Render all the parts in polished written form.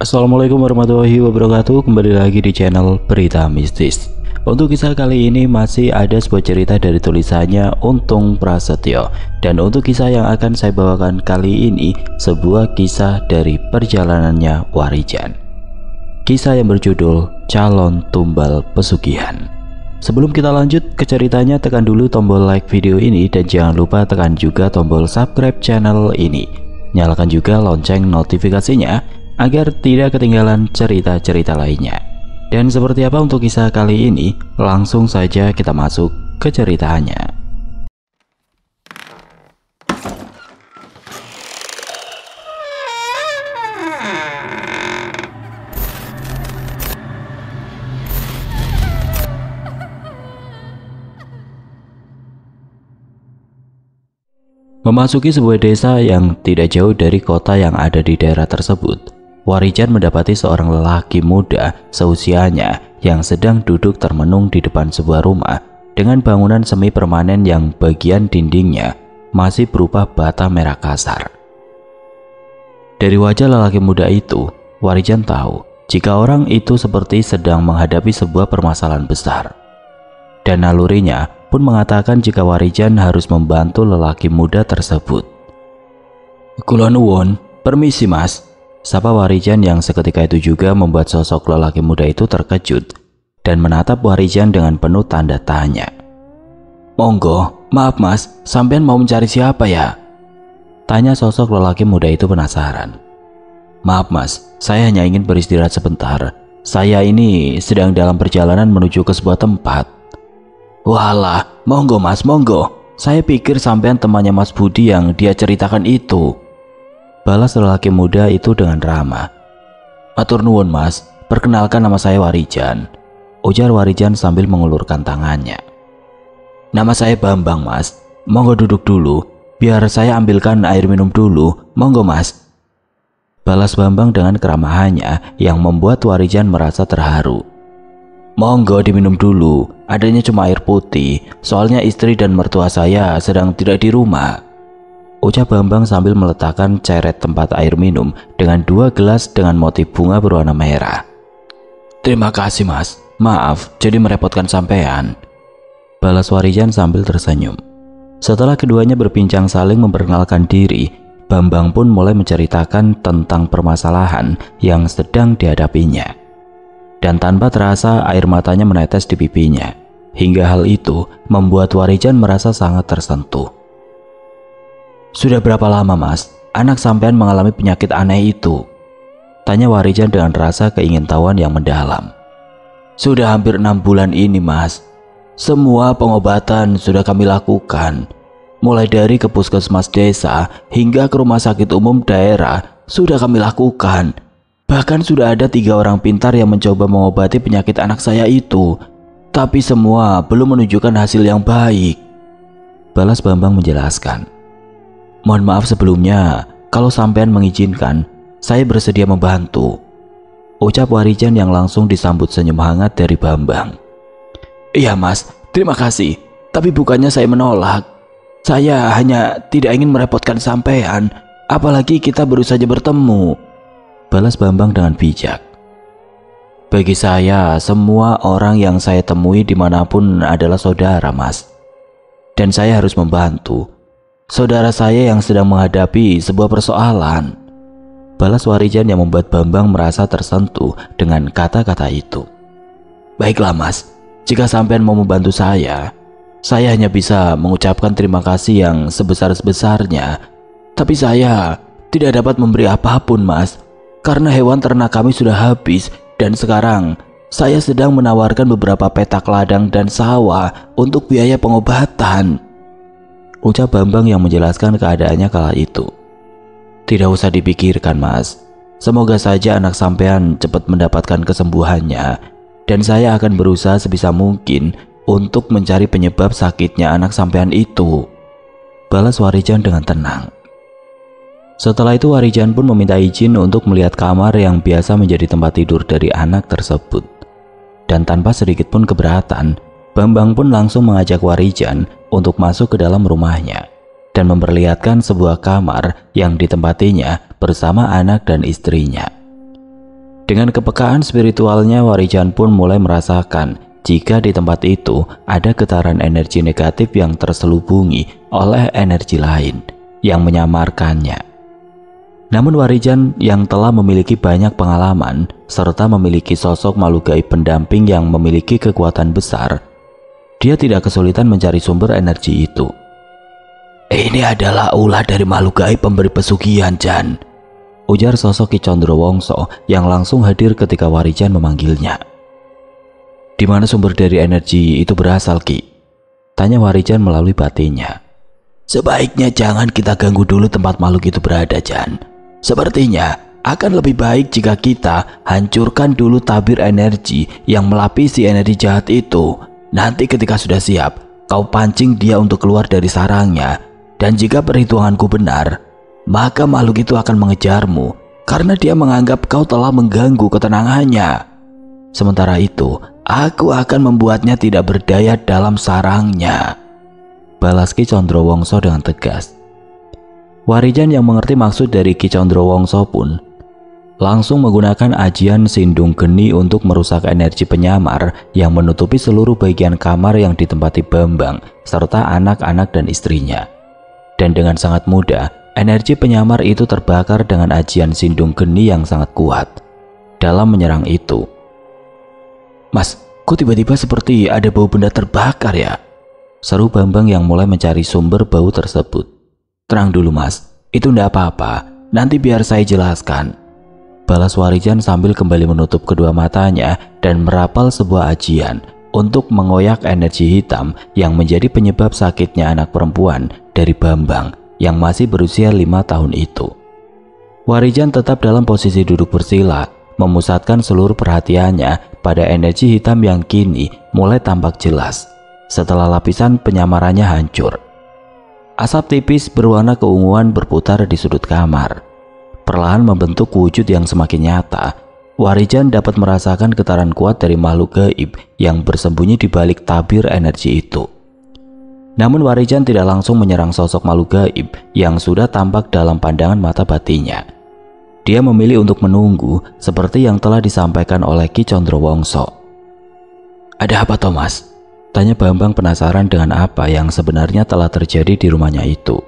Assalamualaikum warahmatullahi wabarakatuh. Kembali lagi di channel Berita Mistis. Untuk kisah kali ini masih ada sebuah cerita dari tulisannya Untung Prasetyo. Dan untuk kisah yang akan saya bawakan kali ini sebuah kisah dari perjalanannya Warijan. Kisah yang berjudul Calon Tumbal Pesugihan. Sebelum kita lanjut ke ceritanya, tekan dulu tombol like video ini dan jangan lupa tekan juga tombol subscribe channel ini. Nyalakan juga lonceng notifikasinya agar tidak ketinggalan cerita-cerita lainnya. Dan seperti apa untuk kisah kali ini? Langsung saja kita masuk ke ceritanya. Memasuki sebuah desa yang tidak jauh dari kota yang ada di daerah tersebut, Warijan mendapati seorang lelaki muda seusianya yang sedang duduk termenung di depan sebuah rumah dengan bangunan semi permanen yang bagian dindingnya masih berupa bata merah kasar. Dari wajah lelaki muda itu, Warijan tahu jika orang itu seperti sedang menghadapi sebuah permasalahan besar. Dan nalurinya pun mengatakan jika Warijan harus membantu lelaki muda tersebut. "Kula nuwun, permisi mas," sapa Warijan yang seketika itu juga membuat sosok lelaki muda itu terkejut dan menatap Warijan dengan penuh tanda tanya. "Monggo, maaf mas, sampean mau mencari siapa ya?" tanya sosok lelaki muda itu penasaran. "Maaf mas, saya hanya ingin beristirahat sebentar. Saya ini sedang dalam perjalanan menuju ke sebuah tempat." "Walah, monggo mas, monggo. Saya pikir sampean temannya Mas Budi yang dia ceritakan itu," balas lelaki muda itu dengan ramah. "Matur nuwun mas, perkenalkan nama saya Warijan," ujar Warijan sambil mengulurkan tangannya. "Nama saya Bambang mas, monggo duduk dulu, biar saya ambilkan air minum dulu, monggo mas," balas Bambang dengan keramahannya yang membuat Warijan merasa terharu. "Monggo diminum dulu, adanya cuma air putih, soalnya istri dan mertua saya sedang tidak di rumah," ucap Bambang sambil meletakkan ceret tempat air minum dengan 2 gelas dengan motif bunga berwarna merah. "Terima kasih mas, maaf jadi merepotkan sampean," balas Warijan sambil tersenyum. Setelah keduanya berbincang saling memperkenalkan diri, Bambang pun mulai menceritakan tentang permasalahan yang sedang dihadapinya. Dan tanpa terasa air matanya menetes di pipinya. Hingga hal itu membuat Warijan merasa sangat tersentuh. "Sudah berapa lama mas, anak sampean mengalami penyakit aneh itu?" tanya Warijan dengan rasa keingintahuan yang mendalam. "Sudah hampir 6 bulan ini mas. Semua pengobatan sudah kami lakukan. Mulai dari ke puskesmas desa hingga ke rumah sakit umum daerah sudah kami lakukan. Bahkan sudah ada 3 orang pintar yang mencoba mengobati penyakit anak saya itu. Tapi semua belum menunjukkan hasil yang baik," balas Bambang menjelaskan. "Mohon maaf sebelumnya, kalau sampean mengizinkan, saya bersedia membantu," ucap Warijan yang langsung disambut senyum hangat dari Bambang. "Iya mas, terima kasih. Tapi bukannya saya menolak. Saya hanya tidak ingin merepotkan sampean, apalagi kita baru saja bertemu," balas Bambang dengan bijak. "Bagi saya, semua orang yang saya temui dimanapun adalah saudara mas. Dan saya harus membantu saudara saya yang sedang menghadapi sebuah persoalan," balas Warijan yang membuat Bambang merasa tersentuh dengan kata-kata itu. "Baiklah mas, jika sampean mau membantu saya hanya bisa mengucapkan terima kasih yang sebesar-besarnya. Tapi saya tidak dapat memberi apapun mas, karena hewan ternak kami sudah habis dan sekarang saya sedang menawarkan beberapa petak ladang dan sawah untuk biaya pengobatan," ucap Bambang yang menjelaskan keadaannya kala itu. "Tidak usah dipikirkan mas, semoga saja anak sampean cepat mendapatkan kesembuhannya dan saya akan berusaha sebisa mungkin untuk mencari penyebab sakitnya anak sampean itu," balas Warijan dengan tenang. Setelah itu Warijan pun meminta izin untuk melihat kamar yang biasa menjadi tempat tidur dari anak tersebut. Dan tanpa sedikit pun keberatan, Bambang pun langsung mengajak Warijan untuk masuk ke dalam rumahnya dan memperlihatkan sebuah kamar yang ditempatinya bersama anak dan istrinya. Dengan kepekaan spiritualnya, Warijan pun mulai merasakan jika di tempat itu ada getaran energi negatif yang terselubungi oleh energi lain yang menyamarkannya. Namun Warijan yang telah memiliki banyak pengalaman serta memiliki sosok makhluk gaib pendamping yang memiliki kekuatan besar, dia tidak kesulitan mencari sumber energi itu. "Ini adalah ulah dari makhluk gaib pemberi pesugihan, Jan," ujar sosok Ki Condrowongso yang langsung hadir ketika Warijan memanggilnya. "Di mana sumber dari energi itu berasal, Ki?" tanya Warijan melalui batinnya. "Sebaiknya jangan kita ganggu dulu tempat makhluk itu berada, Jan. Sepertinya akan lebih baik jika kita hancurkan dulu tabir energi yang melapisi energi jahat itu. Nanti ketika sudah siap, kau pancing dia untuk keluar dari sarangnya. Dan jika perhitunganku benar, maka makhluk itu akan mengejarmu karena dia menganggap kau telah mengganggu ketenangannya. Sementara itu, aku akan membuatnya tidak berdaya dalam sarangnya," balas Ki Condrowongso dengan tegas. Warijan yang mengerti maksud dari Ki Condrowongso pun langsung menggunakan ajian Sindung Geni untuk merusak energi penyamar yang menutupi seluruh bagian kamar yang ditempati Bambang serta anak-anak dan istrinya. Dan dengan sangat mudah, energi penyamar itu terbakar dengan ajian Sindung Geni yang sangat kuat. Dalam menyerang itu, "Mas, kok tiba-tiba seperti ada bau benda terbakar ya?" seru Bambang yang mulai mencari sumber bau tersebut. "Tenang dulu Mas, itu ndak apa-apa, nanti biar saya jelaskan," balas Warijan sambil kembali menutup kedua matanya dan merapal sebuah ajian untuk mengoyak energi hitam yang menjadi penyebab sakitnya anak perempuan dari Bambang yang masih berusia 5 tahun itu. Warijan tetap dalam posisi duduk bersila, memusatkan seluruh perhatiannya pada energi hitam yang kini mulai tampak jelas setelah lapisan penyamarannya hancur. Asap tipis berwarna keunguan berputar di sudut kamar, perlahan membentuk wujud yang semakin nyata. Warijan dapat merasakan getaran kuat dari makhluk gaib yang bersembunyi di balik tabir energi itu. Namun Warijan tidak langsung menyerang sosok makhluk gaib yang sudah tampak dalam pandangan mata batinnya. Dia memilih untuk menunggu seperti yang telah disampaikan oleh Ki Condrowongso. "Ada apa, Thomas?" tanya Bambang penasaran dengan apa yang sebenarnya telah terjadi di rumahnya itu.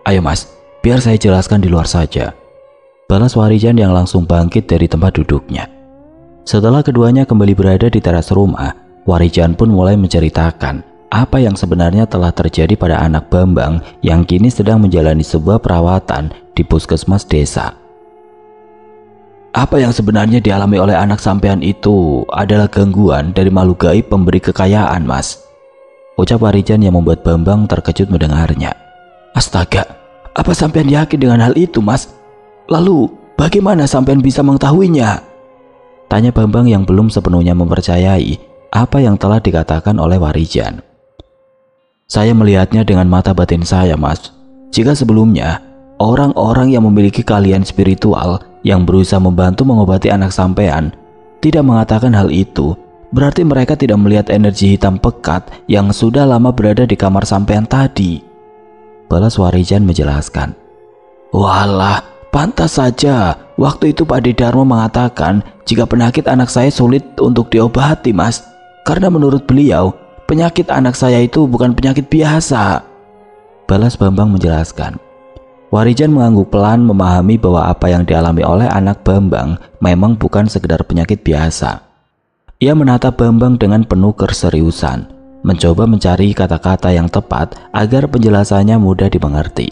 "Ayo Mas, biar saya jelaskan di luar saja," balas Warijan yang langsung bangkit dari tempat duduknya. Setelah keduanya kembali berada di teras rumah, Warijan pun mulai menceritakan apa yang sebenarnya telah terjadi pada anak Bambang yang kini sedang menjalani sebuah perawatan di puskesmas desa. "Apa yang sebenarnya dialami oleh anak sampean itu adalah gangguan dari makhluk gaib pemberi kekayaan, Mas," ucap Warijan yang membuat Bambang terkejut mendengarnya. "Astaga, apa sampean yakin dengan hal itu, Mas? Lalu bagaimana sampean bisa mengetahuinya?" tanya Bambang yang belum sepenuhnya mempercayai apa yang telah dikatakan oleh Warijan. "Saya melihatnya dengan mata batin saya, Mas. Jika sebelumnya orang-orang yang memiliki keahlian spiritual yang berusaha membantu mengobati anak sampean tidak mengatakan hal itu, berarti mereka tidak melihat energi hitam pekat yang sudah lama berada di kamar sampean tadi," balas Warijan menjelaskan. "Walah, pantas saja waktu itu Pak Dedarmo mengatakan jika penyakit anak saya sulit untuk diobati, Mas, karena menurut beliau penyakit anak saya itu bukan penyakit biasa," balas Bambang menjelaskan. Warijan mengangguk pelan, memahami bahwa apa yang dialami oleh anak Bambang memang bukan sekedar penyakit biasa. Ia menatap Bambang dengan penuh keseriusan, mencoba mencari kata-kata yang tepat agar penjelasannya mudah dimengerti.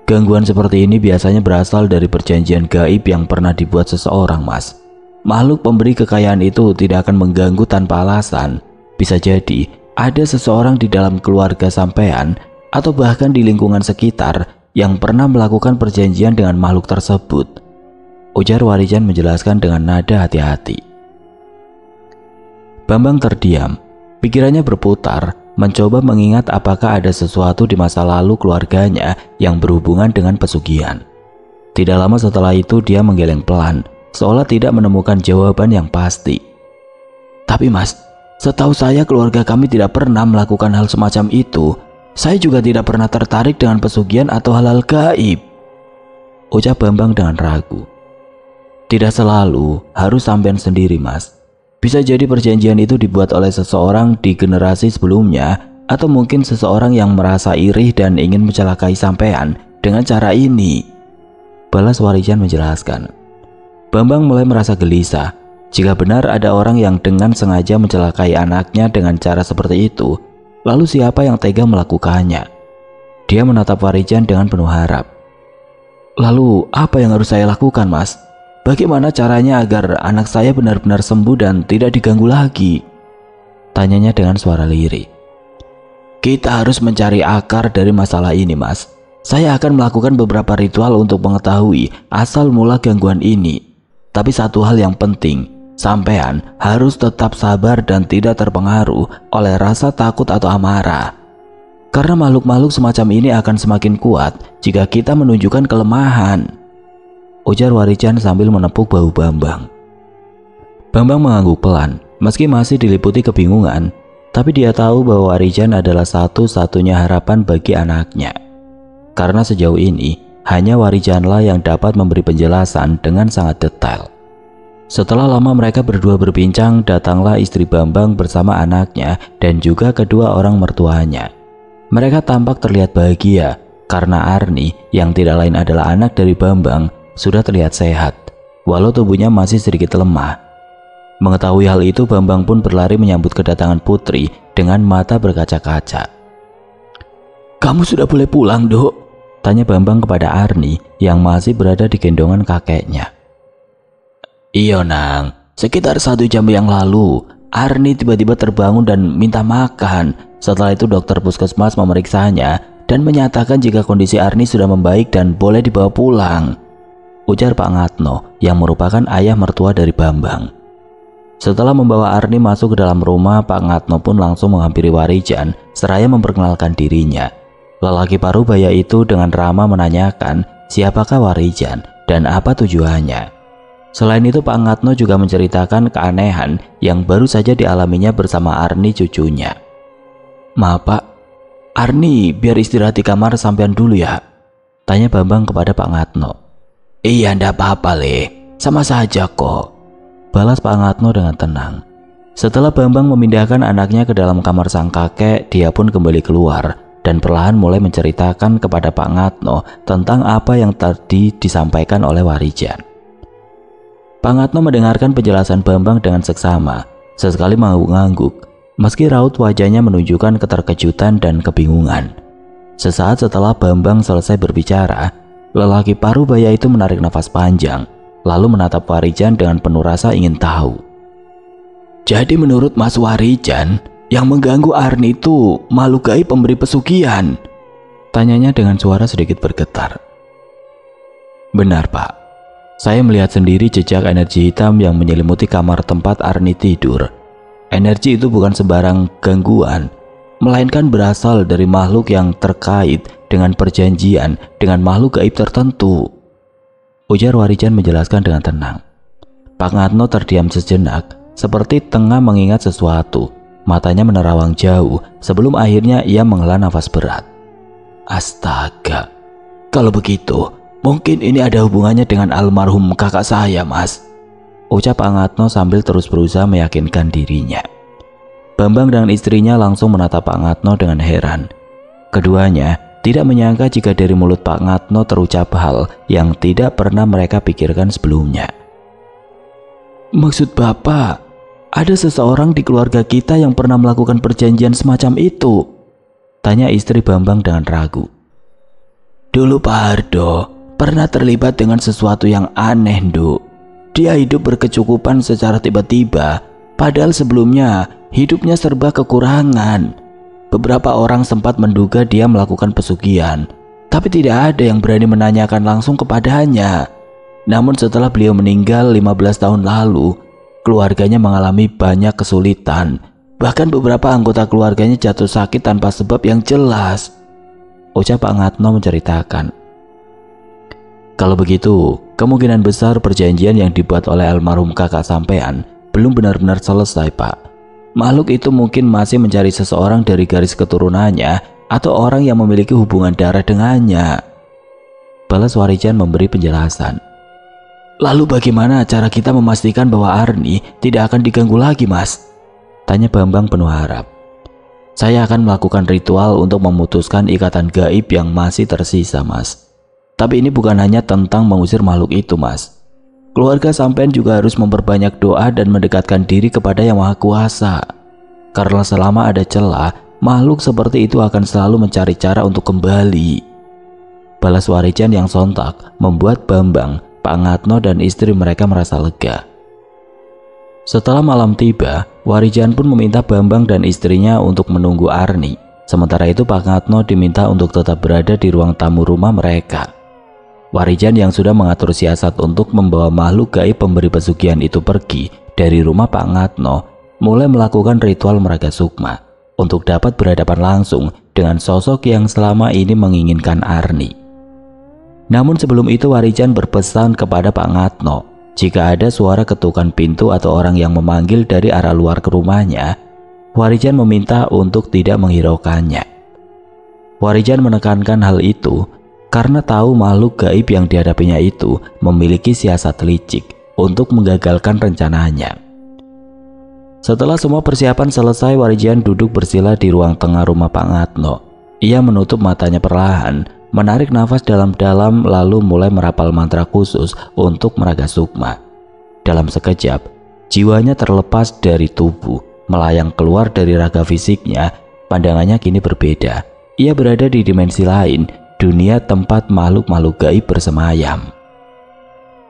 "Gangguan seperti ini biasanya berasal dari perjanjian gaib yang pernah dibuat seseorang, Mas. Makhluk pemberi kekayaan itu tidak akan mengganggu tanpa alasan. Bisa jadi ada seseorang di dalam keluarga sampean atau bahkan di lingkungan sekitar yang pernah melakukan perjanjian dengan makhluk tersebut," ujar Warijan menjelaskan dengan nada hati-hati. Bambang terdiam, pikirannya berputar, mencoba mengingat apakah ada sesuatu di masa lalu keluarganya yang berhubungan dengan pesugihan. Tidak lama setelah itu dia menggeleng pelan, seolah tidak menemukan jawaban yang pasti. "Tapi Mas, setahu saya keluarga kami tidak pernah melakukan hal semacam itu. Saya juga tidak pernah tertarik dengan pesugihan atau hal-hal gaib," ucap Bambang dengan ragu. Tidak selalu harus sampean sendiri, Mas. Bisa jadi perjanjian itu dibuat oleh seseorang di generasi sebelumnya, atau mungkin seseorang yang merasa iri dan ingin mencelakai sampean dengan cara ini. Balas Warijan menjelaskan. Bambang mulai merasa gelisah. Jika benar ada orang yang dengan sengaja mencelakai anaknya dengan cara seperti itu, lalu siapa yang tega melakukannya? Dia menatap Warijan dengan penuh harap. Lalu apa yang harus saya lakukan, Mas? Bagaimana caranya agar anak saya benar-benar sembuh dan tidak diganggu lagi? Tanyanya dengan suara lirih. Kita harus mencari akar dari masalah ini, Mas. Saya akan melakukan beberapa ritual untuk mengetahui asal mula gangguan ini. Tapi satu hal yang penting, sampean harus tetap sabar dan tidak terpengaruh oleh rasa takut atau amarah. Karena makhluk-makhluk semacam ini akan semakin kuat jika kita menunjukkan kelemahan. Ujar Warijan sambil menepuk bahu Bambang. Bambang mengangguk pelan, meski masih diliputi kebingungan, tapi dia tahu bahwa Warijan adalah satu-satunya harapan bagi anaknya. Karena sejauh ini, hanya Warijanlah yang dapat memberi penjelasan dengan sangat detail. Setelah lama mereka berdua berbincang, datanglah istri Bambang bersama anaknya dan juga kedua orang mertuanya. Mereka tampak terlihat bahagia karena Arni, yang tidak lain adalah anak dari Bambang, sudah terlihat sehat, walau tubuhnya masih sedikit lemah. Mengetahui hal itu, Bambang pun berlari menyambut kedatangan putri dengan mata berkaca-kaca. "Kamu sudah boleh pulang, Dok?" tanya Bambang kepada Arni yang masih berada di gendongan kakeknya. "Iya, Nang. Sekitar 1 jam yang lalu, Arni tiba-tiba terbangun dan minta makan. Setelah itu dokter puskesmas memeriksanya dan menyatakan jika kondisi Arni sudah membaik dan boleh dibawa pulang," ujar Pak Ngatno yang merupakan ayah mertua dari Bambang. Setelah membawa Arni masuk ke dalam rumah, Pak Ngatno pun langsung menghampiri Warijan seraya memperkenalkan dirinya. Lelaki parubaya itu dengan ramah menanyakan siapakah Warijan dan apa tujuannya. Selain itu, Pak Ngatno juga menceritakan keanehan yang baru saja dialaminya bersama Arni cucunya. "Maaf Pak, Arni biar istirahat di kamar sampean dulu ya?" tanya Bambang kepada Pak Ngatno. "Iya, ndak apa-apa Le, sama saja kok," balas Pak Ngatno dengan tenang. Setelah Bambang memindahkan anaknya ke dalam kamar sang kakek, dia pun kembali keluar dan perlahan mulai menceritakan kepada Pak Ngatno tentang apa yang tadi disampaikan oleh Warijan. Pak Ngatno mendengarkan penjelasan Bambang dengan seksama, sesekali mengangguk-angguk, meski raut wajahnya menunjukkan keterkejutan dan kebingungan. Sesaat setelah Bambang selesai berbicara, lelaki parubaya itu menarik nafas panjang, lalu menatap Warijan dengan penuh rasa ingin tahu. "Jadi menurut Mas Warijan, yang mengganggu Arni itu makhluk gaib pemberi pesugihan?" tanyanya dengan suara sedikit bergetar. "Benar Pak, saya melihat sendiri jejak energi hitam yang menyelimuti kamar tempat Arni tidur. Energi itu bukan sembarang gangguan, melainkan berasal dari makhluk yang terkait dengan perjanjian dengan makhluk gaib tertentu," ujar Warijan menjelaskan dengan tenang. Pak Ngatno terdiam sejenak, seperti tengah mengingat sesuatu. Matanya menerawang jauh sebelum akhirnya ia menghela nafas berat. "Astaga, kalau begitu mungkin ini ada hubungannya dengan almarhum kakak saya, Mas," ucap Pak Ngatno sambil terus berusaha meyakinkan dirinya. Bambang dan istrinya langsung menatap Pak Ngatno dengan heran. Keduanya tidak menyangka jika dari mulut Pak Ngatno terucap hal yang tidak pernah mereka pikirkan sebelumnya. "Maksud Bapak, ada seseorang di keluarga kita yang pernah melakukan perjanjian semacam itu?" tanya istri Bambang dengan ragu. "Dulu Pak Hardo pernah terlibat dengan sesuatu yang aneh, Nduk. Dia hidup berkecukupan secara tiba-tiba, padahal sebelumnya hidupnya serba kekurangan. Beberapa orang sempat menduga dia melakukan pesugihan, tapi tidak ada yang berani menanyakan langsung kepadanya. Namun setelah beliau meninggal 15 tahun lalu, keluarganya mengalami banyak kesulitan. Bahkan beberapa anggota keluarganya jatuh sakit tanpa sebab yang jelas," ucap Pak Ngatno menceritakan. "Kalau begitu, kemungkinan besar perjanjian yang dibuat oleh almarhum kakak sampean belum benar-benar selesai, Pak. Makhluk itu mungkin masih mencari seseorang dari garis keturunannya atau orang yang memiliki hubungan darah dengannya," balas Warijan memberi penjelasan. Lalu bagaimana cara kita memastikan bahwa Arni tidak akan diganggu lagi, Mas? Tanya Bambang penuh harap. Saya akan melakukan ritual untuk memutuskan ikatan gaib yang masih tersisa, Mas. Tapi ini bukan hanya tentang mengusir makhluk itu, Mas. Keluarga sampean juga harus memperbanyak doa dan mendekatkan diri kepada Yang Maha Kuasa. Karena selama ada celah, makhluk seperti itu akan selalu mencari cara untuk kembali. Balas Warijan yang sontak membuat Bambang, Pak Ngatno dan istri mereka merasa lega. Setelah malam tiba, Warijan pun meminta Bambang dan istrinya untuk menunggu Arni. Sementara itu Pak Ngatno diminta untuk tetap berada di ruang tamu rumah mereka. Warijan yang sudah mengatur siasat untuk membawa makhluk gaib pemberi pesugihan itu pergi dari rumah Pak Ngatno, mulai melakukan ritual meraga sukma untuk dapat berhadapan langsung dengan sosok yang selama ini menginginkan Arni. Namun sebelum itu Warijan berpesan kepada Pak Ngatno, jika ada suara ketukan pintu atau orang yang memanggil dari arah luar ke rumahnya, Warijan meminta untuk tidak menghiraukannya. Warijan menekankan hal itu karena tahu makhluk gaib yang dihadapinya itu memiliki siasat licik untuk menggagalkan rencananya. Setelah semua persiapan selesai, Warijan duduk bersila di ruang tengah rumah Pak Ngatno. Ia menutup matanya perlahan, menarik nafas dalam-dalam lalu mulai merapal mantra khusus untuk meraga sukma. Dalam sekejap, jiwanya terlepas dari tubuh, melayang keluar dari raga fisiknya. Pandangannya kini berbeda. Ia berada di dimensi lain, dunia tempat makhluk-makhluk gaib bersemayam.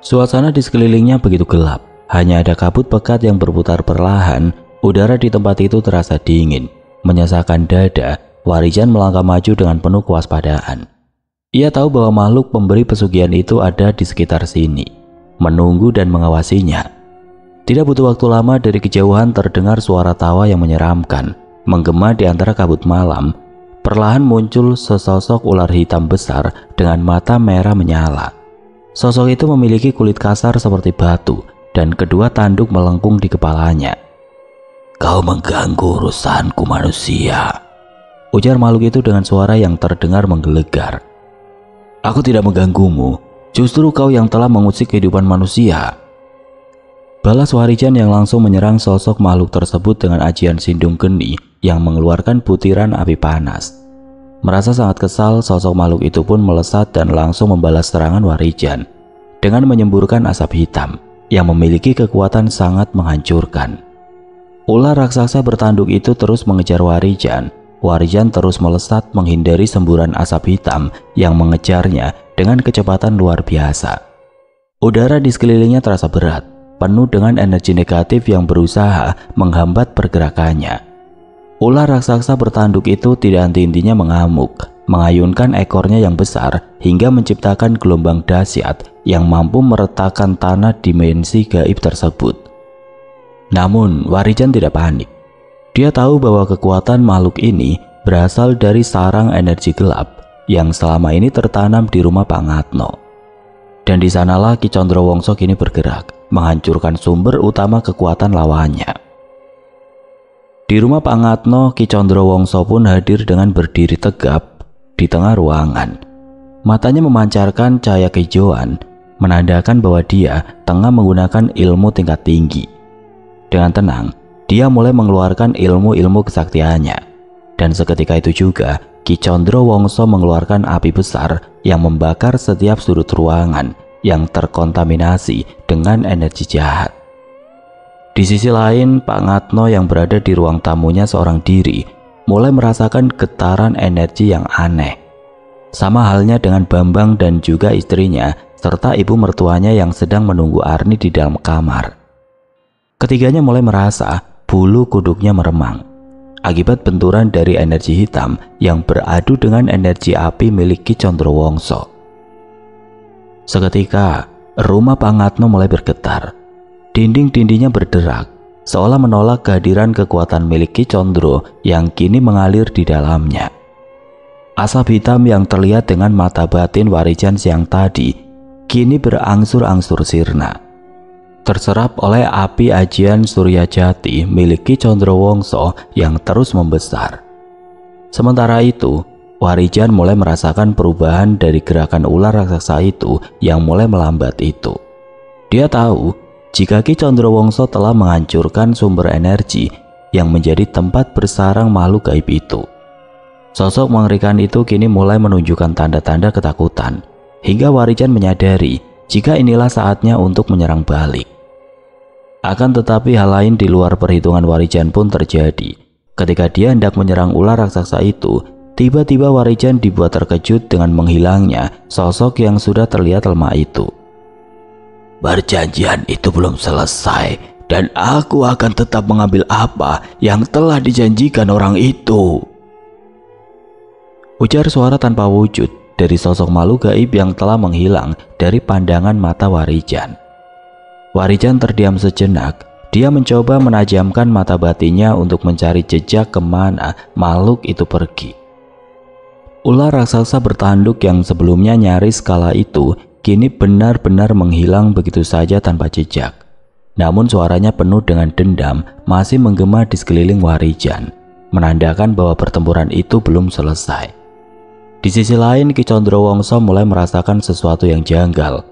Suasana di sekelilingnya begitu gelap, hanya ada kabut pekat yang berputar perlahan. Udara di tempat itu terasa dingin, menyesakan dada. Warijan melangkah maju dengan penuh kewaspadaan. Ia tahu bahwa makhluk pemberi pesugihan itu ada di sekitar sini, menunggu dan mengawasinya. Tidak butuh waktu lama, dari kejauhan terdengar suara tawa yang menyeramkan, menggema di antara kabut malam. Perlahan muncul sesosok ular hitam besar dengan mata merah menyala. Sosok itu memiliki kulit kasar seperti batu dan kedua tanduk melengkung di kepalanya. "Kau mengganggu urusanku, manusia," ujar makhluk itu dengan suara yang terdengar menggelegar. "Aku tidak mengganggumu, justru kau yang telah mengusik kehidupan manusia," balas Warijan yang langsung menyerang sosok makhluk tersebut dengan ajian sindung geni yang mengeluarkan butiran api panas. Merasa sangat kesal, sosok makhluk itu pun melesat dan langsung membalas serangan Warijan dengan menyemburkan asap hitam yang memiliki kekuatan sangat menghancurkan. Ular raksasa bertanduk itu terus mengejar Warijan. Warijan terus melesat menghindari semburan asap hitam yang mengejarnya dengan kecepatan luar biasa. Udara di sekelilingnya terasa berat, penuh dengan energi negatif yang berusaha menghambat pergerakannya. Ular raksasa bertanduk itu tidak henti-hentinya mengamuk, mengayunkan ekornya yang besar hingga menciptakan gelombang dahsyat yang mampu meretakkan tanah dimensi gaib tersebut. Namun Warijan tidak panik. Dia tahu bahwa kekuatan makhluk ini berasal dari sarang energi gelap yang selama ini tertanam di rumah Pak Ngatno. Dan di sanalah Ki Condrowongso kini bergerak, menghancurkan sumber utama kekuatan lawannya. Di rumah Pak Ngatno, Ki Condrowongso pun hadir dengan berdiri tegap di tengah ruangan. Matanya memancarkan cahaya kehijauan, menandakan bahwa dia tengah menggunakan ilmu tingkat tinggi. Dengan tenang, dia mulai mengeluarkan ilmu-ilmu kesaktiannya. Dan seketika itu juga, Ki Condrowongso mengeluarkan api besar yang membakar setiap sudut ruangan yang terkontaminasi dengan energi jahat. Di sisi lain, Pak Ngatno yang berada di ruang tamunya seorang diri mulai merasakan getaran energi yang aneh. Sama halnya dengan Bambang dan juga istrinya serta ibu mertuanya yang sedang menunggu Arni di dalam kamar. Ketiganya mulai merasa bulu kuduknya meremang akibat benturan dari energi hitam yang beradu dengan energi api milik Ki Condrowongso. Seketika, rumah Pak Ngatno mulai bergetar. Dinding-dindingnya berderak, seolah menolak kehadiran kekuatan milik Ki Condro yang kini mengalir di dalamnya. Asap hitam yang terlihat dengan mata batin Warijan siang tadi kini berangsur-angsur sirna, terserap oleh api ajian Surya Jati milik Ki Condrowongso yang terus membesar. Sementara itu, Warijan mulai merasakan perubahan dari gerakan ular raksasa itu yang mulai melambat itu. Dia tahu jika Ki Condrowongso telah menghancurkan sumber energi yang menjadi tempat bersarang makhluk gaib itu. Sosok mengerikan itu kini mulai menunjukkan tanda-tanda ketakutan, hingga Warijan menyadari jika inilah saatnya untuk menyerang balik. Akan tetapi hal lain di luar perhitungan Warijan pun terjadi. Ketika dia hendak menyerang ular raksasa itu, tiba-tiba Warijan dibuat terkejut dengan menghilangnya sosok yang sudah terlihat lemah itu. Perjanjian itu belum selesai, dan aku akan tetap mengambil apa yang telah dijanjikan orang itu, ujar suara tanpa wujud dari sosok makhluk gaib yang telah menghilang dari pandangan mata Warijan. Warijan terdiam sejenak. Dia mencoba menajamkan mata batinnya untuk mencari jejak kemana makhluk itu pergi. Ular raksasa bertanduk yang sebelumnya nyaris kala itu kini benar-benar menghilang begitu saja tanpa jejak. Namun suaranya penuh dengan dendam masih menggema di sekeliling Warijan, menandakan bahwa pertempuran itu belum selesai. Di sisi lain, Ki Condrowongso mulai merasakan sesuatu yang janggal.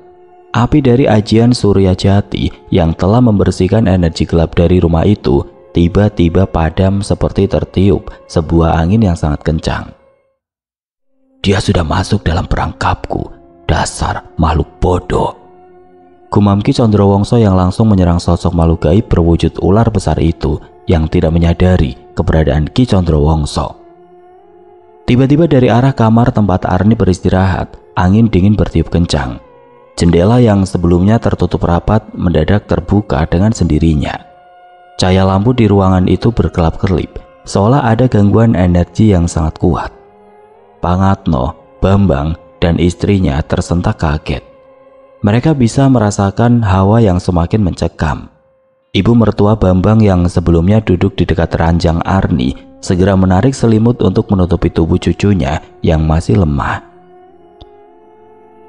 Api dari ajian Surya Jati yang telah membersihkan energi gelap dari rumah itu tiba-tiba padam seperti tertiup sebuah angin yang sangat kencang. Dia sudah masuk dalam perangkapku, dasar makhluk bodoh, gumam Ki Condrowongso yang langsung menyerang sosok makhluk gaib berwujud ular besar itu yang tidak menyadari keberadaan Ki Condrowongso. Tiba-tiba dari arah kamar tempat Arni beristirahat, angin dingin bertiup kencang. Jendela yang sebelumnya tertutup rapat mendadak terbuka dengan sendirinya. Cahaya lampu di ruangan itu berkelap-kelip, seolah ada gangguan energi yang sangat kuat. Pangatno, Bambang, dan istrinya tersentak kaget. Mereka bisa merasakan hawa yang semakin mencekam. Ibu mertua Bambang yang sebelumnya duduk di dekat ranjang Arni segera menarik selimut untuk menutupi tubuh cucunya yang masih lemah.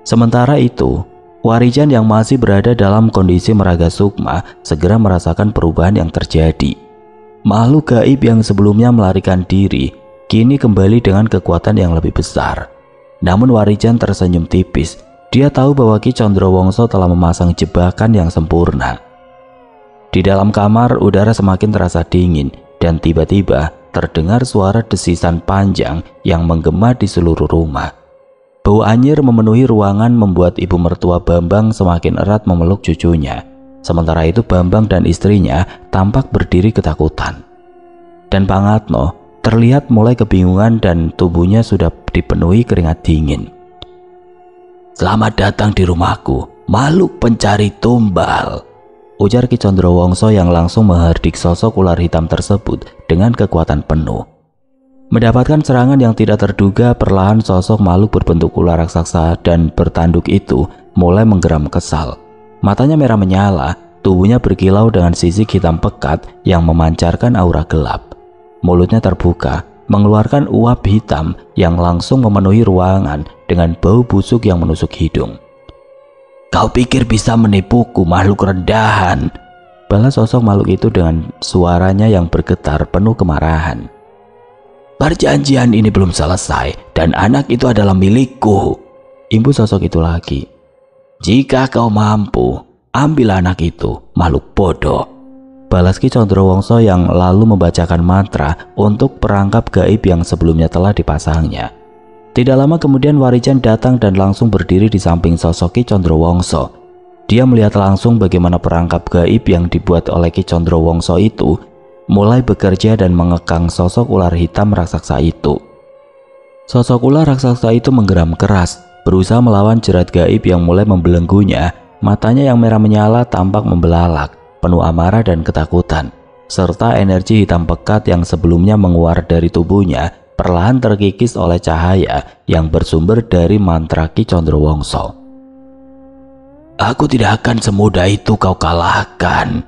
Sementara itu, Warijan yang masih berada dalam kondisi meraga sukma segera merasakan perubahan yang terjadi. Makhluk gaib yang sebelumnya melarikan diri kini kembali dengan kekuatan yang lebih besar. Namun Warijan tersenyum tipis. Dia tahu bahwa Ki Condrowongso telah memasang jebakan yang sempurna. Di dalam kamar, udara semakin terasa dingin dan tiba-tiba terdengar suara desisan panjang yang menggema di seluruh rumah. Bau anyir memenuhi ruangan membuat ibu mertua Bambang semakin erat memeluk cucunya. Sementara itu Bambang dan istrinya tampak berdiri ketakutan. Dan Pangatno terlihat mulai kebingungan dan tubuhnya sudah dipenuhi keringat dingin. Selamat datang di rumahku, makhluk pencari tumbal, ujar Ki Condrowongso yang langsung mengherdik sosok ular hitam tersebut dengan kekuatan penuh. Mendapatkan serangan yang tidak terduga, perlahan sosok makhluk berbentuk ular raksasa dan bertanduk itu mulai menggeram kesal. Matanya merah menyala, tubuhnya berkilau dengan sisik hitam pekat yang memancarkan aura gelap. Mulutnya terbuka, mengeluarkan uap hitam yang langsung memenuhi ruangan dengan bau busuk yang menusuk hidung. Kau pikir bisa menipuku, makhluk rendahan? Balas sosok makhluk itu dengan suaranya yang bergetar penuh kemarahan. Perjanjian ini belum selesai dan anak itu adalah milikku, imbu sosok itu lagi. Jika kau mampu, ambil anak itu, makhluk bodoh, balas Ki Condrowongso yang lalu membacakan mantra untuk perangkap gaib yang sebelumnya telah dipasangnya. Tidak lama kemudian Warijan datang dan langsung berdiri di samping sosok Ki Condrowongso. Dia melihat langsung bagaimana perangkap gaib yang dibuat oleh Ki Condrowongso itu mulai bekerja dan mengekang sosok ular hitam raksasa itu. Sosok ular raksasa itu menggeram keras, berusaha melawan jerat gaib yang mulai membelenggunya. Matanya yang merah menyala tampak membelalak, penuh amarah dan ketakutan, serta energi hitam pekat yang sebelumnya menguar dari tubuhnya perlahan terkikis oleh cahaya yang bersumber dari mantra Ki Condrowongso. Aku tidak akan semudah itu kau kalahkan,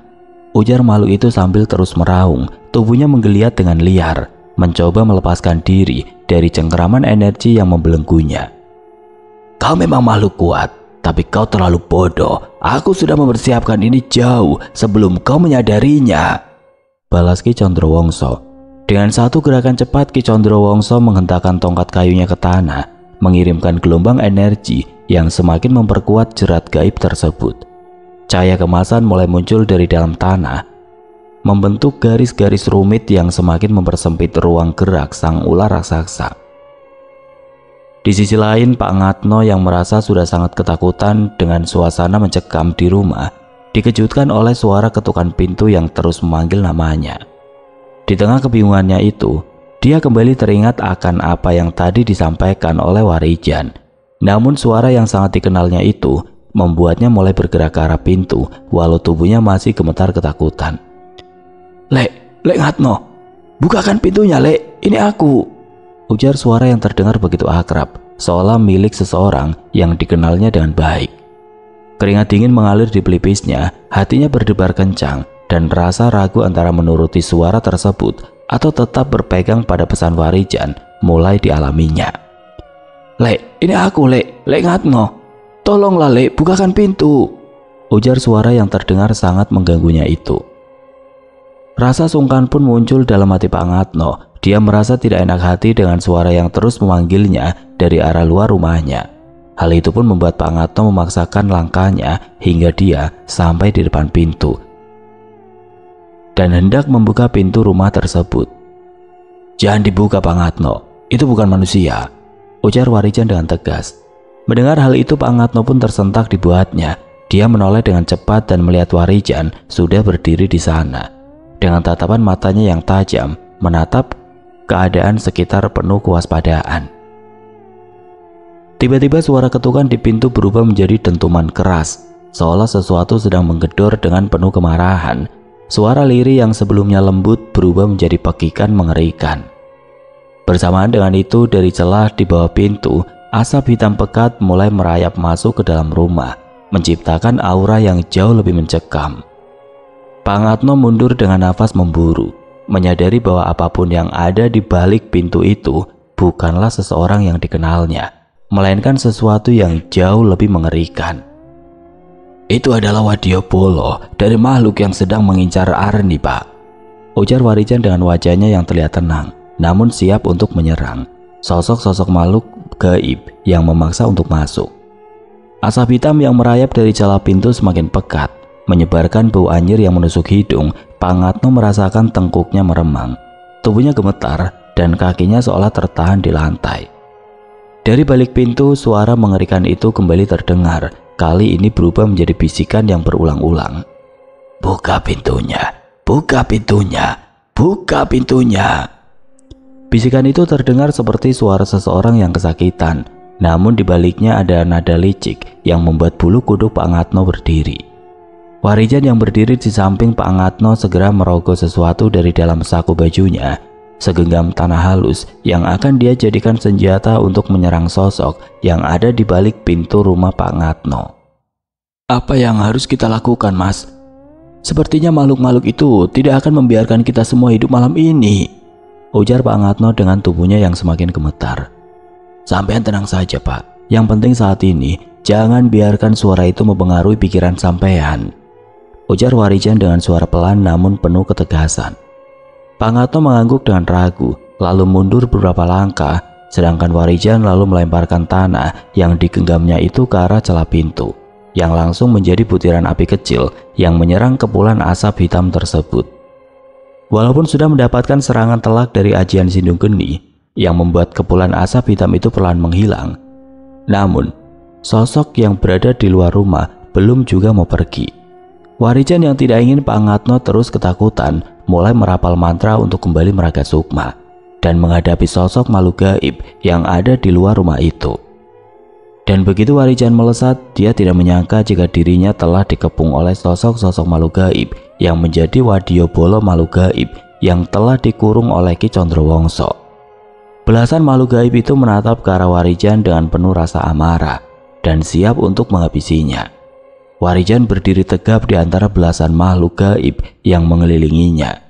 ujar makhluk itu sambil terus meraung. Tubuhnya menggeliat dengan liar, mencoba melepaskan diri dari cengkeraman energi yang membelenggunya. Kau memang makhluk kuat, tapi kau terlalu bodoh. Aku sudah mempersiapkan ini jauh sebelum kau menyadarinya, balas Ki Condrowongso. Dengan satu gerakan cepat, Ki Condrowongso menghentakkan tongkat kayunya ke tanah, mengirimkan gelombang energi yang semakin memperkuat jerat gaib tersebut. Cahaya kemasan mulai muncul dari dalam tanah, membentuk garis-garis rumit yang semakin mempersempit ruang gerak sang ular raksasa. Di sisi lain, Pak Ngatno yang merasa sudah sangat ketakutan dengan suasana mencekam di rumah, dikejutkan oleh suara ketukan pintu yang terus memanggil namanya. Di tengah kebingungannya itu, dia kembali teringat akan apa yang tadi disampaikan oleh Warijan. Namun suara yang sangat dikenalnya itu membuatnya mulai bergerak ke arah pintu, walau tubuhnya masih gemetar ketakutan. Lek Ngatno, bukakan pintunya, Lek, ini aku, ujar suara yang terdengar begitu akrab, seolah milik seseorang yang dikenalnya dengan baik. Keringat dingin mengalir di pelipisnya, hatinya berdebar kencang, dan rasa ragu antara menuruti suara tersebut atau tetap berpegang pada pesan Warijan mulai dialaminya. Lek, ini aku, Lek Ngatno, tolonglah, Lek, bukakan pintu, ujar suara yang terdengar sangat mengganggunya itu. Rasa sungkan pun muncul dalam hati Pak Ngatno. Dia merasa tidak enak hati dengan suara yang terus memanggilnya dari arah luar rumahnya. Hal itu pun membuat Pak Ngatno memaksakan langkahnya hingga dia sampai di depan pintu dan hendak membuka pintu rumah tersebut. Jangan dibuka, Pak Ngatno, itu bukan manusia, ujar Warijan dengan tegas. Mendengar hal itu, Pak Ngatno pun tersentak dibuatnya. Dia menoleh dengan cepat dan melihat Warijan sudah berdiri di sana. Dengan tatapan matanya yang tajam menatap keadaan sekitar penuh kewaspadaan. Tiba-tiba suara ketukan di pintu berubah menjadi dentuman keras, seolah sesuatu sedang menggedor dengan penuh kemarahan. Suara lirih yang sebelumnya lembut berubah menjadi pekikan mengerikan. Bersamaan dengan itu, dari celah di bawah pintu, asap hitam pekat mulai merayap masuk ke dalam rumah, menciptakan aura yang jauh lebih mencekam. Pak Ngatno mundur dengan nafas memburu, menyadari bahwa apapun yang ada di balik pintu itu bukanlah seseorang yang dikenalnya, melainkan sesuatu yang jauh lebih mengerikan. Itu adalah Wadyabala dari makhluk yang sedang mengincar Arni, Pak, ujar Warijan dengan wajahnya yang terlihat tenang, namun siap untuk menyerang sosok-sosok makhluk gaib yang memaksa untuk masuk. Asap hitam yang merayap dari celah pintu semakin pekat, menyebarkan bau anyir yang menusuk hidung. Pak Ngatno merasakan tengkuknya meremang, tubuhnya gemetar, dan kakinya seolah tertahan di lantai. Dari balik pintu, suara mengerikan itu kembali terdengar. Kali ini berubah menjadi bisikan yang berulang-ulang. Buka pintunya, buka pintunya, buka pintunya. Bisikan itu terdengar seperti suara seseorang yang kesakitan, namun di baliknya ada nada licik yang membuat bulu kuduk Pak Ngatno berdiri. Warijan yang berdiri di samping Pak Ngatno segera merogoh sesuatu dari dalam saku bajunya, segenggam tanah halus yang akan dia jadikan senjata untuk menyerang sosok yang ada di balik pintu rumah Pak Ngatno. Apa yang harus kita lakukan, Mas? Sepertinya makhluk-makhluk itu tidak akan membiarkan kita semua hidup malam ini, ujar Pak Ngatno dengan tubuhnya yang semakin gemetar. Sampean tenang saja, Pak. Yang penting saat ini, jangan biarkan suara itu mempengaruhi pikiran sampean, ujar Warijan dengan suara pelan namun penuh ketegasan. Pak Ngatno mengangguk dengan ragu, lalu mundur beberapa langkah, sedangkan Warijan lalu melemparkan tanah yang digenggamnya itu ke arah celah pintu, yang langsung menjadi butiran api kecil yang menyerang kepulan asap hitam tersebut. Walaupun sudah mendapatkan serangan telak dari ajian Sindung Geni yang membuat kepulan asap hitam itu perlahan menghilang, namun sosok yang berada di luar rumah belum juga mau pergi. Warijan yang tidak ingin Pak Ngatno terus ketakutan mulai merapal mantra untuk kembali meraga sukma dan menghadapi sosok makhluk gaib yang ada di luar rumah itu. Dan begitu Warijan melesat, dia tidak menyangka jika dirinya telah dikepung oleh sosok-sosok makhluk gaib yang menjadi Wadyabala makhluk gaib yang telah dikurung oleh Ki Condrowongso. Belasan makhluk gaib itu menatap ke arah Warijan dengan penuh rasa amarah dan siap untuk menghabisinya. Warijan berdiri tegap di antara belasan makhluk gaib yang mengelilinginya.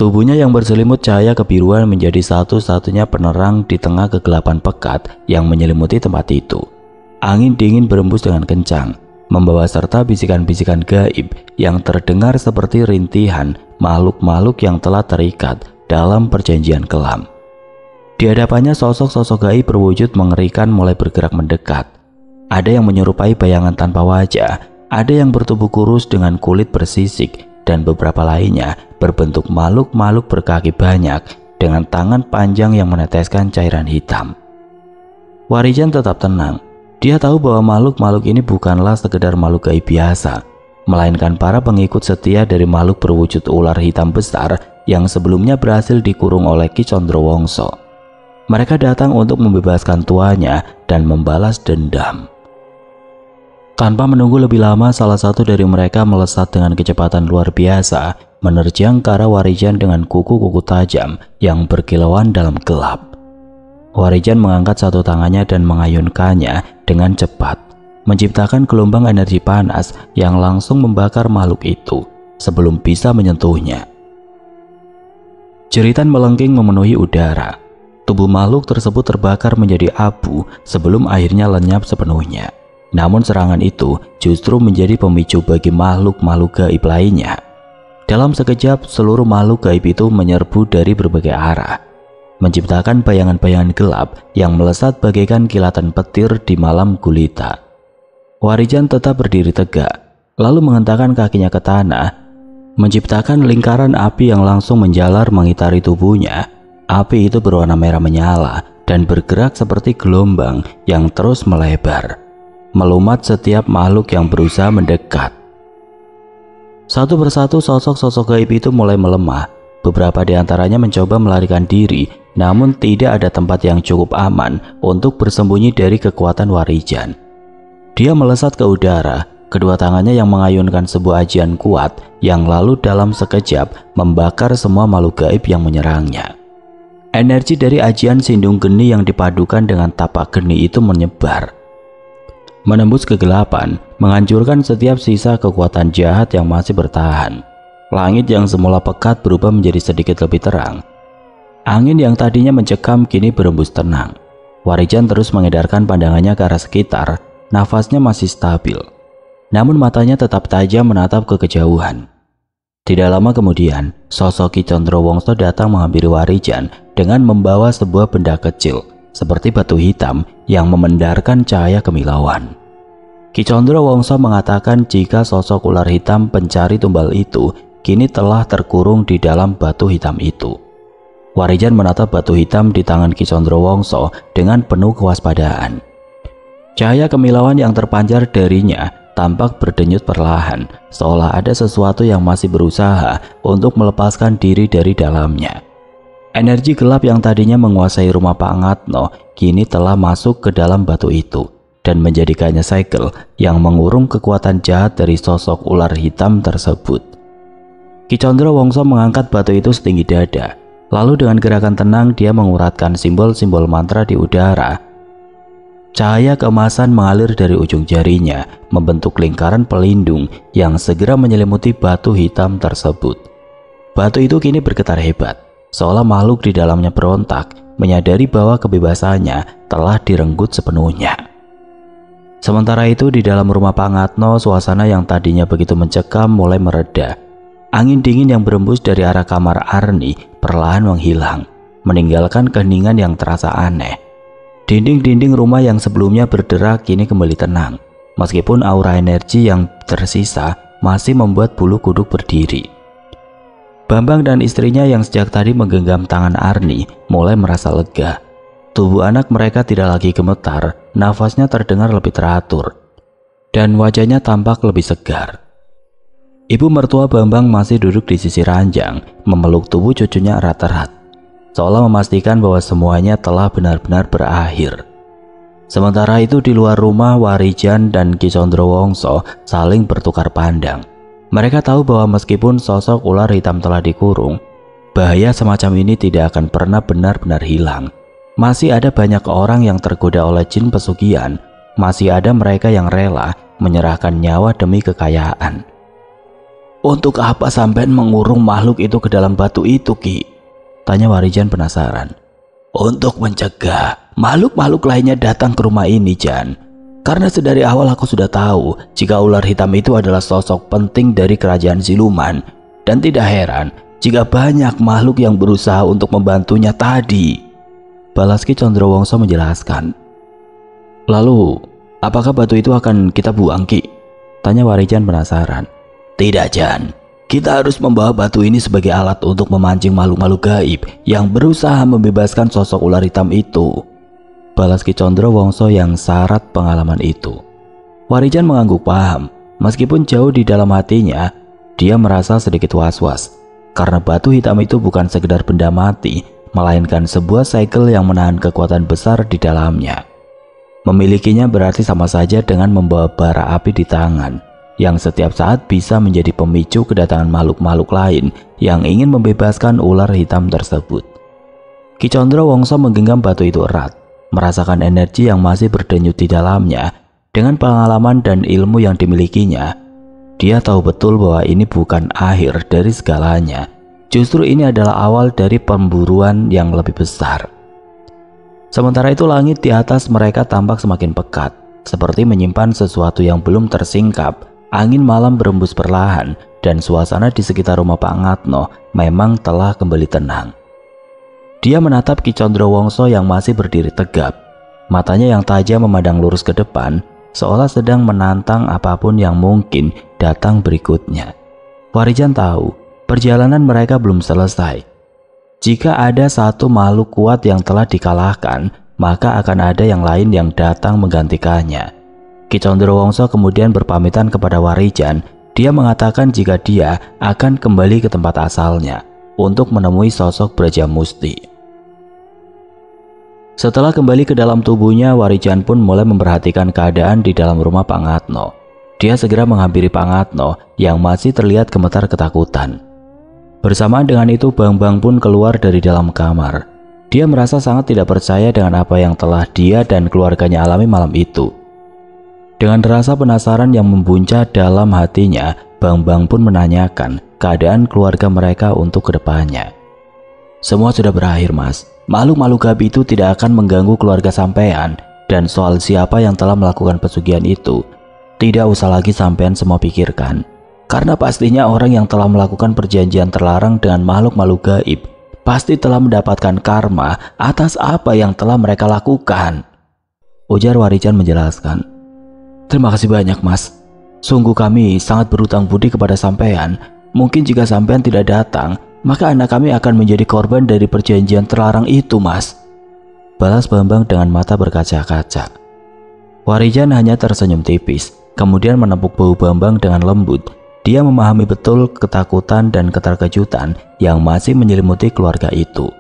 Tubuhnya yang berselimut cahaya kebiruan menjadi satu-satunya penerang di tengah kegelapan pekat yang menyelimuti tempat itu. Angin dingin berembus dengan kencang, membawa serta bisikan-bisikan gaib yang terdengar seperti rintihan makhluk-makhluk yang telah terikat dalam perjanjian kelam. Di hadapannya sosok-sosok gaib berwujud mengerikan mulai bergerak mendekat. Ada yang menyerupai bayangan tanpa wajah, Ada yang bertubuh kurus dengan kulit bersisik dan beberapa lainnya berbentuk makhluk-makhluk berkaki banyak dengan tangan panjang yang meneteskan cairan hitam. Warijan tetap tenang. Dia tahu bahwa makhluk-makhluk ini bukanlah sekedar makhluk gaib biasa, melainkan para pengikut setia dari makhluk berwujud ular hitam besar yang sebelumnya berhasil dikurung oleh Ki Condrowongso. Mereka datang untuk membebaskan tuannya dan membalas dendam. Tanpa menunggu lebih lama, salah satu dari mereka melesat dengan kecepatan luar biasa, menerjang ke arah Warijan dengan kuku-kuku tajam yang berkilauan dalam gelap. Warijan mengangkat satu tangannya dan mengayunkannya dengan cepat, menciptakan gelombang energi panas yang langsung membakar makhluk itu sebelum bisa menyentuhnya. Jeritan melengking memenuhi udara. Tubuh makhluk tersebut terbakar menjadi abu sebelum akhirnya lenyap sepenuhnya. Namun serangan itu justru menjadi pemicu bagi makhluk-makhluk gaib lainnya. Dalam sekejap, seluruh makhluk gaib itu menyerbu dari berbagai arah, menciptakan bayangan-bayangan gelap yang melesat bagaikan kilatan petir di malam gulita. Warijan tetap berdiri tegak, lalu menghentakkan kakinya ke tanah, menciptakan lingkaran api yang langsung menjalar mengitari tubuhnya. Api itu berwarna merah menyala dan bergerak seperti gelombang yang terus melebar, melumat setiap makhluk yang berusaha mendekat. Satu persatu sosok-sosok gaib itu mulai melemah. Beberapa di antaranya mencoba melarikan diri, namun tidak ada tempat yang cukup aman untuk bersembunyi dari kekuatan Warijan. Dia melesat ke udara, kedua tangannya yang mengayunkan sebuah ajian kuat yang lalu dalam sekejap membakar semua makhluk gaib yang menyerangnya. Energi dari ajian sindung geni yang dipadukan dengan tapak geni itu menyebar, menembus kegelapan, menghancurkan setiap sisa kekuatan jahat yang masih bertahan. Langit yang semula pekat berubah menjadi sedikit lebih terang. Angin yang tadinya mencekam kini berembus tenang. Warijan terus mengedarkan pandangannya ke arah sekitar, nafasnya masih stabil. Namun matanya tetap tajam menatap ke kejauhan. Tidak lama kemudian, sosok Ki Condrowongso datang menghampiri Warijan dengan membawa sebuah benda kecil, seperti batu hitam yang memendarkan cahaya kemilauan. Ki Condrowongso mengatakan jika sosok ular hitam pencari tumbal itu kini telah terkurung di dalam batu hitam itu. Warijan menatap batu hitam di tangan Ki Condrowongso dengan penuh kewaspadaan. Cahaya kemilauan yang terpancar darinya tampak berdenyut perlahan, seolah ada sesuatu yang masih berusaha untuk melepaskan diri dari dalamnya. Energi gelap yang tadinya menguasai rumah Pak Ngatno kini telah masuk ke dalam batu itu dan menjadikannya segel yang mengurung kekuatan jahat dari sosok ular hitam tersebut. Ki Condrowongso mengangkat batu itu setinggi dada, lalu dengan gerakan tenang dia menguratkan simbol-simbol mantra di udara. Cahaya keemasan mengalir dari ujung jarinya, membentuk lingkaran pelindung yang segera menyelimuti batu hitam tersebut. Batu itu kini bergetar hebat, seolah makhluk di dalamnya berontak, menyadari bahwa kebebasannya telah direnggut sepenuhnya. Sementara itu di dalam rumah Pak Ngatno, suasana yang tadinya begitu mencekam mulai mereda. Angin dingin yang berembus dari arah kamar Arni perlahan menghilang, meninggalkan keheningan yang terasa aneh. Dinding-dinding rumah yang sebelumnya berderak kini kembali tenang, meskipun aura energi yang tersisa masih membuat bulu kuduk berdiri. Bambang dan istrinya yang sejak tadi menggenggam tangan Arni mulai merasa lega. Tubuh anak mereka tidak lagi gemetar, nafasnya terdengar lebih teratur, dan wajahnya tampak lebih segar. Ibu mertua Bambang masih duduk di sisi ranjang, memeluk tubuh cucunya erat-erat, seolah memastikan bahwa semuanya telah benar-benar berakhir. Sementara itu di luar rumah, Warijan dan Ki Condrowongso saling bertukar pandang. Mereka tahu bahwa meskipun sosok ular hitam telah dikurung, bahaya semacam ini tidak akan pernah benar-benar hilang. Masih ada banyak orang yang tergoda oleh jin pesugihan, masih ada mereka yang rela menyerahkan nyawa demi kekayaan. "Untuk apa sampean mengurung makhluk itu ke dalam batu itu, Ki?" tanya Warijan penasaran. "Untuk mencegah makhluk-makhluk lainnya datang ke rumah ini, Jan. Karena sedari awal aku sudah tahu jika ular hitam itu adalah sosok penting dari kerajaan siluman, dan tidak heran jika banyak makhluk yang berusaha untuk membantunya tadi," balas Ki Condrowongso menjelaskan. "Lalu, apakah batu itu akan kita buang, Ki?" Tanya Warijan penasaran. Tidak, Jan. Kita harus membawa batu ini sebagai alat untuk memancing makhluk-makhluk gaib yang berusaha membebaskan sosok ular hitam itu. Balas Ki Condrowongso yang syarat pengalaman itu. Warijan mengangguk paham. Meskipun jauh di dalam hatinya, dia merasa sedikit was-was. Karena batu hitam itu bukan sekedar benda mati, melainkan sebuah segel yang menahan kekuatan besar di dalamnya. Memilikinya berarti sama saja dengan membawa bara api di tangan, yang setiap saat bisa menjadi pemicu kedatangan makhluk-makhluk lain yang ingin membebaskan ular hitam tersebut. Ki Condrowongso menggenggam batu itu erat, merasakan energi yang masih berdenyut di dalamnya. Dengan pengalaman dan ilmu yang dimilikinya, dia tahu betul bahwa ini bukan akhir dari segalanya. Justru ini adalah awal dari pemburuan yang lebih besar. Sementara itu langit di atas mereka tampak semakin pekat, seperti menyimpan sesuatu yang belum tersingkap. Angin malam berembus perlahan dan suasana di sekitar rumah Pak Ngatno memang telah kembali tenang. Dia menatap Ki Condrowongso yang masih berdiri tegap. Matanya yang tajam memandang lurus ke depan, seolah sedang menantang apapun yang mungkin datang berikutnya. Warijan tahu perjalanan mereka belum selesai. Jika ada satu makhluk kuat yang telah dikalahkan, maka akan ada yang lain yang datang menggantikannya. Ki Condrowongso kemudian berpamitan kepada Warijan. Dia mengatakan jika dia akan kembali ke tempat asalnya untuk menemui sosok Brajamusti. Setelah kembali ke dalam tubuhnya, Warijan pun mulai memperhatikan keadaan di dalam rumah Pak Ngatno. Dia segera menghampiri Pak Ngatno yang masih terlihat gemetar ketakutan. Bersamaan dengan itu, Bambang pun keluar dari dalam kamar. Dia merasa sangat tidak percaya dengan apa yang telah dia dan keluarganya alami malam itu. Dengan rasa penasaran yang membuncah dalam hatinya, Bambang pun menanyakan keadaan keluarga mereka untuk kedepannya. Semua sudah berakhir, Mas. Makhluk-makhluk gaib itu tidak akan mengganggu keluarga sampean, dan soal siapa yang telah melakukan pesugihan itu, tidak usah lagi sampean semua pikirkan. Karena pastinya orang yang telah melakukan perjanjian terlarang dengan makhluk-makhluk gaib pasti telah mendapatkan karma atas apa yang telah mereka lakukan. Ujar Warijan menjelaskan. Terima kasih banyak, Mas. Sungguh kami sangat berutang budi kepada sampean. Mungkin jika sampean tidak datang, maka anak kami akan menjadi korban dari perjanjian terlarang itu, Mas. Balas Bambang dengan mata berkaca-kaca. Warijan hanya tersenyum tipis, kemudian menepuk bahu Bambang dengan lembut. Dia memahami betul ketakutan dan keterkejutan yang masih menyelimuti keluarga itu.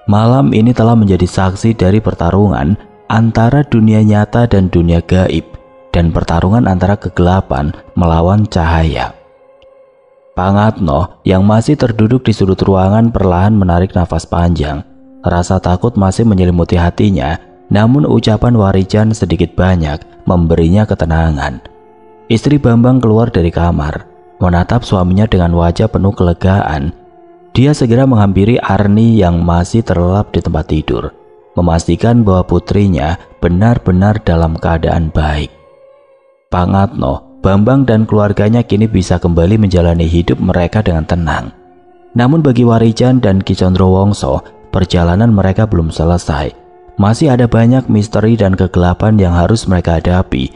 Malam ini telah menjadi saksi dari pertarungan antara dunia nyata dan dunia gaib, dan pertarungan antara kegelapan melawan cahaya. Pak Ngatno yang masih terduduk di sudut ruangan perlahan menarik nafas panjang. Rasa takut masih menyelimuti hatinya, namun ucapan Warijan sedikit banyak memberinya ketenangan. Istri Bambang keluar dari kamar, menatap suaminya dengan wajah penuh kelegaan. Dia segera menghampiri Arni yang masih terlelap di tempat tidur, memastikan bahwa putrinya benar-benar dalam keadaan baik. Pak Ngatno, Bambang dan keluarganya kini bisa kembali menjalani hidup mereka dengan tenang. Namun bagi Warijan dan Ki Condrowongso, perjalanan mereka belum selesai. Masih ada banyak misteri dan kegelapan yang harus mereka hadapi.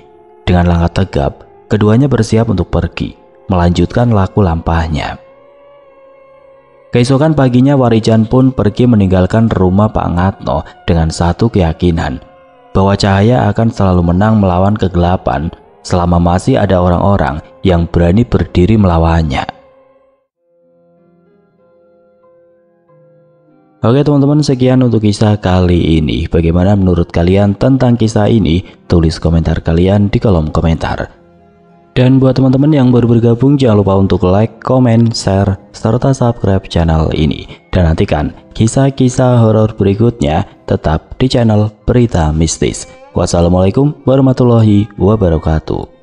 Dengan langkah tegap, keduanya bersiap untuk pergi, melanjutkan laku lampahnya. Keesokan paginya Warijan pun pergi meninggalkan rumah Pak Ngatno dengan satu keyakinan, bahwa cahaya akan selalu menang melawan kegelapan selama masih ada orang-orang yang berani berdiri melawannya. Oke teman-teman, sekian untuk kisah kali ini. Bagaimana menurut kalian tentang kisah ini? Tulis komentar kalian di kolom komentar. Dan buat teman-teman yang baru bergabung, jangan lupa untuk like, komen, share, serta subscribe channel ini. Dan nantikan kisah-kisah horor berikutnya tetap di channel Berita Mistis. Wassalamualaikum warahmatullahi wabarakatuh.